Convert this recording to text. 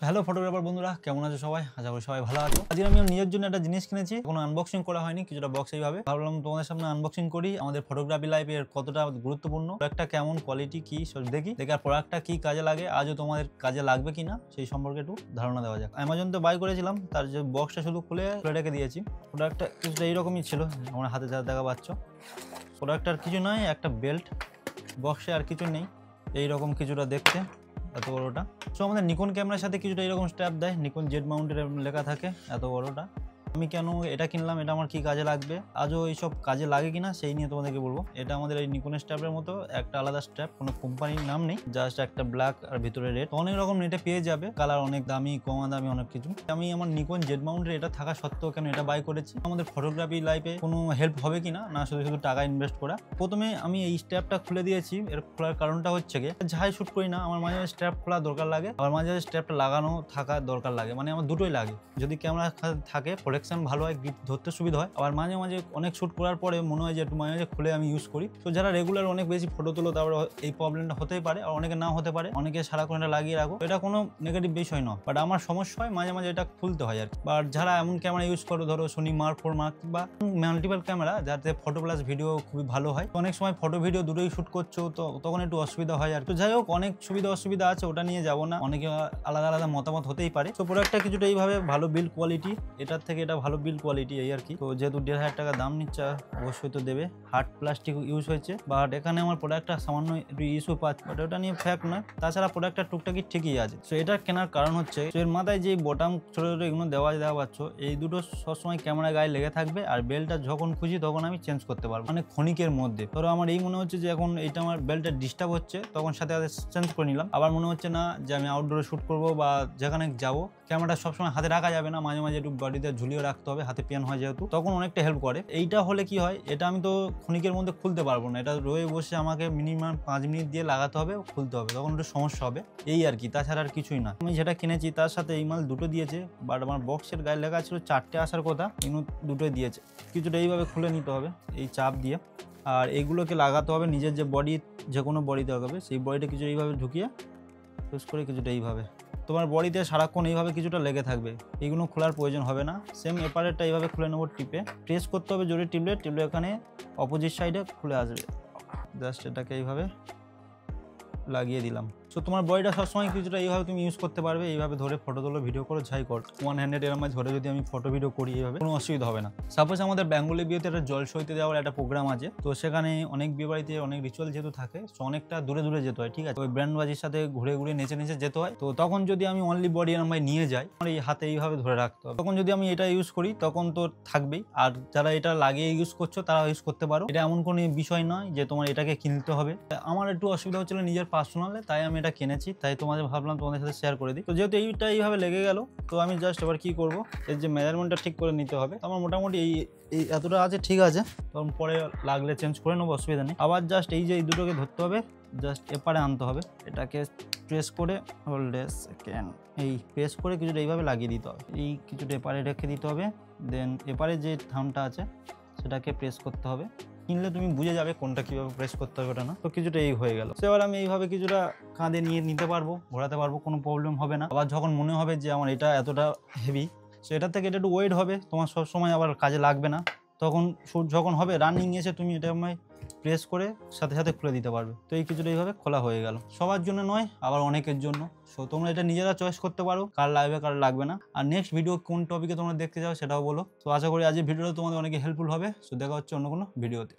Hello photographer বন্ধুরা, কেমন আছো সবাই? আশা করি সবাই ভালো আছো। আজকে আমি নিজের জন্য একটা জিনিস কিনেছি, কোনো আনবক্সিং করা হয়নি, কিছুটা বক্স এইভাবে ভাবলাম তোমাদের সামনে আনবক্সিং করি। আমাদের ফটোগ্রাফি লাইফে কতটা গুরুত্বপূর্ণ, প্রোডাক্টটা কেমন কোয়ালিটি কি সব দেখি আর প্রোডাক্টটা কি কাজে লাগে, আজও তোমাদের কাজে লাগবে কিনা সেই সম্পর্কে একটু ধারণা দেওয়া যাক। অ্যামাজন তো বাই করেছিলাম, তার যে বক্সটা শুধু খুলে রেখে দিয়েছি। প্রোডাক্টটা কিছুটা এইরকমই ছিল, আমার হাতে যা দেখা পাচ্ছ। প্রোডাক্টটার কিছু নয়, একটা বেল্ট, বক্সে আর কিছু নেই। এইরকম কিছুটা দেখতে, এত বড়টা। সো আমাদের নিকন ক্যামেরার সাথে কিছুটা এরকম স্ট্র্যাপ দেয়, নিকন জেড মাউন্টের লেখা থাকে, এত বড়টা। আমি কেন এটা কিনলাম, এটা আমার কি কাজে লাগবে, আজও এইসব কাজে লাগে কিনা সেই নিয়ে তোমাদেরকে বলবো। এটা আমাদের এই নিকনের স্ট্র্যাপের মতো একটা আলাদা স্ট্র্যাপ, কোনো কোম্পানির নাম নেই, জাস্ট একটা ব্ল্যাক আর ভিতরে রেড। অনেক রকম নেটে পেয়ে যাবে, কালার অনেক দামি, কমা দামি, অনেক কিছু। আমি আমার নিকন জেড মাউন্টের এটা থাকা সত্ত্বেও কেন এটা বাই করেছি, আমাদের ফটোগ্রাফি লাইফে কোনো হেল্প হবে কিনা, না শুধু শুধু টাকা ইনভেস্ট করা। প্রথমে আমি এই স্ট্র্যাপটা খুলে দিয়েছি। এর খোলার কারণটা হচ্ছে গিয়ে, যাই শুট করি না, আমার মাঝে স্ট্র্যাপ খোলা দরকার লাগে, আবার মাঝে স্ট্র্যাপটা লাগানো থাকা দরকার লাগে, মানে আমার দুটোই লাগে। যদি ক্যামেরা থাকে প্রোটেকশন ভালো হয়, গ্রিপ ধরতে সুবিধা হয়। আবার মাঝে মাঝে অনেক শ্যুট করার পরে মনে হয় যে একটু মাঝে মাঝে খুলে আমি ইউজ করি। তো যারা রেগুলার অনেক বেশি ফটো তোলো, তারপর এই প্রবলেমটা হতেই পারে, আর অনেকে নাও হতে পারে, অনেকে সারাক্ষণ এটা লাগিয়ে রাখো, এটা কোনো নেগেটিভ বিষয় নয়। বাট আমার সমস্যা হয় মাঝে মাঝে এটা খুলতে হয় আর কি। বাট যারা এমন ক্যামেরা ইউজ করো, ধরো সোনি মার্ক 4 মার্ক বা মাল্টিপল ক্যামেরা, যাতে ফটো প্লাস ভিডিও খুবই ভালো হয়, অনেক সময় ফটো ভিডিও দুটোই শ্যুট করছো, তো তখন একটু অসুবিধা হয় আর। তো যাই হোক, অনেক সুবিধা অসুবিধা আছে, ওটা নিয়ে যাবো না, অনেকে আলাদা আলাদা মতামত হতেই পারে। তো প্রোডাক্টটা কিছুটা এইভাবে ভালো বিল্ড কোয়ালিটি, এটার থেকে এটা ভালো বিল্ড কোয়ালিটি এই আর কি। তো যেহেতু 1,500 টাকা দাম নিচ্ছে, অবশ্যই তো দেবে। হার্ড প্লাস্টিক ইউজ হয়েছে, বাট এখানে আমার প্রোডাক্টটা সামান্য একটু ইস্যু পাচ্ছে, বাট ওটা নিয়ে ফ্যাক্ট নয়। তাছাড়া প্রোডাক্টটা টুকটাকি ঠিকই আছে। তো এটা কেনার কারণ হচ্ছে, এর মাথায় যে বোতাম ছোটো ছোটো এগুলো দেওয়া পাচ্ছ, এই দুটো সবসময় ক্যামেরা গায়ে লেগে থাকবে, আর বেল্টটা যখন খুশি তখন আমি চেঞ্জ করতে পারবো, মানে ক্ষণিকের মধ্যে। ধরো আমার এই মনে হচ্ছে যে এখন এইটা আমার বেল্টটা ডিস্টার্ব হচ্ছে, তখন সাথে সাথে চেঞ্জ করে নিলাম। আবার মনে হচ্ছে না যে আমি আউটডোরে শ্যুট করবো বা যেখানে যাবো, ক্যামেরাটা সবসময় হাতে রাখা যাবে না, মাঝে মাঝে একটু বডিতে ঝুলিয়ে রাখতে হবে, হাতে পেন হয় যেহেতু, তখন অনেকটা হেল্প করে। এইটা হলে কি হয়, এটা আমি তো ক্ষণিকের মধ্যে খুলতে পারবো না, এটা রয়ে বসে আমাকে মিনিমাম 5 মিনিট দিয়ে লাগাতে হবে, খুলতে হবে, তখন একটু সমস্যা হবে এই আর কি। তাছাড়া আর কিছুই না। আমি যেটা কিনেছি তার সাথে এই মাল দুটো দিয়েছে, বাট আমার বক্সের গায়ে লেখা ছিল 4টে আসার কথা, কিন্তু দুটোই দিয়েছে। কিছুটা এইভাবে খুলে নিতে হবে এই চাপ দিয়ে, আর এইগুলোকে লাগাতে হবে নিজের যে বডি, যে কোনো বডিতে লাগাবে, সেই বডিটা কিছু এইভাবে ঢুকিয়ে ইউজ করে কিছুটা এইভাবে তোমার বডিতে সারাক্ষণ এইভাবে কিছুটা লেগে থাকবে, এইগুলো খোলার প্রয়োজন হবে না। সেম এপারেরটা এইভাবে খুলে নেবো, টিপে প্রেস করতে হবে জোরে, টিপলে এখানে অপোজিট সাইডে খুলে আসবে। জাস্ট এটাকে এইভাবে লাগিয়ে দিলাম। সো তোমার বডিটা সবসময় কিছুটা এইভাবে তুমি ইউজ করতে পারবে, এইভাবে ধরে ফটো তোলো, ভিডিও করো, যাই করো, ওয়ান হ্যান্ডেড এরম ধরে যদি আমি ফটো ভিডিও করি, এইভাবে কোনো অসুবিধা হবে না। সাপোজ আমাদের বেঙ্গলি বিয়েতে একটা জল সইতে যাওয়ার একটা প্রোগ্রাম আছে, তো সেখানে অনেক বিয়ে বাড়িতে অনেক রিচুয়াল যেহেতু থাকে, সো অনেকটা দূরে দূরে যেতে হয়, ঠিক আছে, ওই ব্র্যান্ডবাজির সাথে ঘুরে ঘুরে নেচে নেচে যেতে হয়। তো তখন যদি আমি অনলি বডি এরম নিয়ে যাই, আমার এই হাতে এইভাবে ধরে রাখতে হবে, তখন যদি আমি এটা ইউজ করি তখন তো থাকবেই। আর যারা এটা লাগিয়ে ইউজ করছো তারা ইউজ করতে পারো, এটা এমন কোনো বিষয় নয় যে তোমার এটাকে কিনতে হবে। আমার একটু অসুবিধা হচ্ছিল নিজের পার্সোনালে, তাই আমি এটা কিনেছি, তাই তোমাদের ভাবলাম তোমাদের সাথে শেয়ার করে দিই। তো যেহেতু এইটা এইভাবে লেগে গেল, তো আমি জাস্ট এবার কি করব, এর যে মেজারমেন্টটা ঠিক করে নিতে হবে। আমার মোটামুটি এই এতটা আছে, ঠিক আছে, তখন পরে লাগলে চেঞ্জ করে নেবো, অসুবিধা নেই। আবার জাস্ট এই যে এই দুটোকে ধরতে হবে, জাস্ট এপারে আনতে হবে, এটাকে প্রেস করে, হোল্ড এ সেকেন্ড, এই প্রেস করে কিছুটা এইভাবে লাগিয়ে দিতে হবে, এই কিছুটা এপারে রেখে দিতে হবে। দেন এপারে যে থামটা আছে সেটাকে প্রেস করতে হবে। কিনলে তুমি বুঝে যাবে কোনটা কীভাবে প্রেস করতে হবে, ওটা না। তো কিছুটা এই হয়ে গেল। এবার আমি এইভাবে কিছুটা কাঁধে নিয়ে নিতে পারবো, ঘোরাতে পারবো, কোনো প্রবলেম হবে না। আবার যখন মনে হবে যে আমার এটা এতটা হেভি, সো এটার থেকে এটা একটু ওয়েট হবে, তোমার সবসময় আবার কাজে লাগবে না, তখন শ্যুট যখন হবে, রানিং এসে তুমি এটা আমায় প্রেস করে সাথে সাথে খুলে দিতে পারবে। তো এই কিছুটা এইভাবে খোলা হয়ে গেল। সবার জন্য নয়, আবার অনেকের জন্য। সো তোমরা এটা নিজেরা চয়েস করতে পারো, কার লাগবে কার লাগবে না। আর নেক্সট ভিডিও কোন টপিকে তোমরা দেখতে চাও সেটাও বলো। তো আশা করি আজকের ভিডিওটা তোমাদের অনেক হেল্পফুল হবে। সো দেখা হচ্ছে অন্য কোনো ভিডিওতে।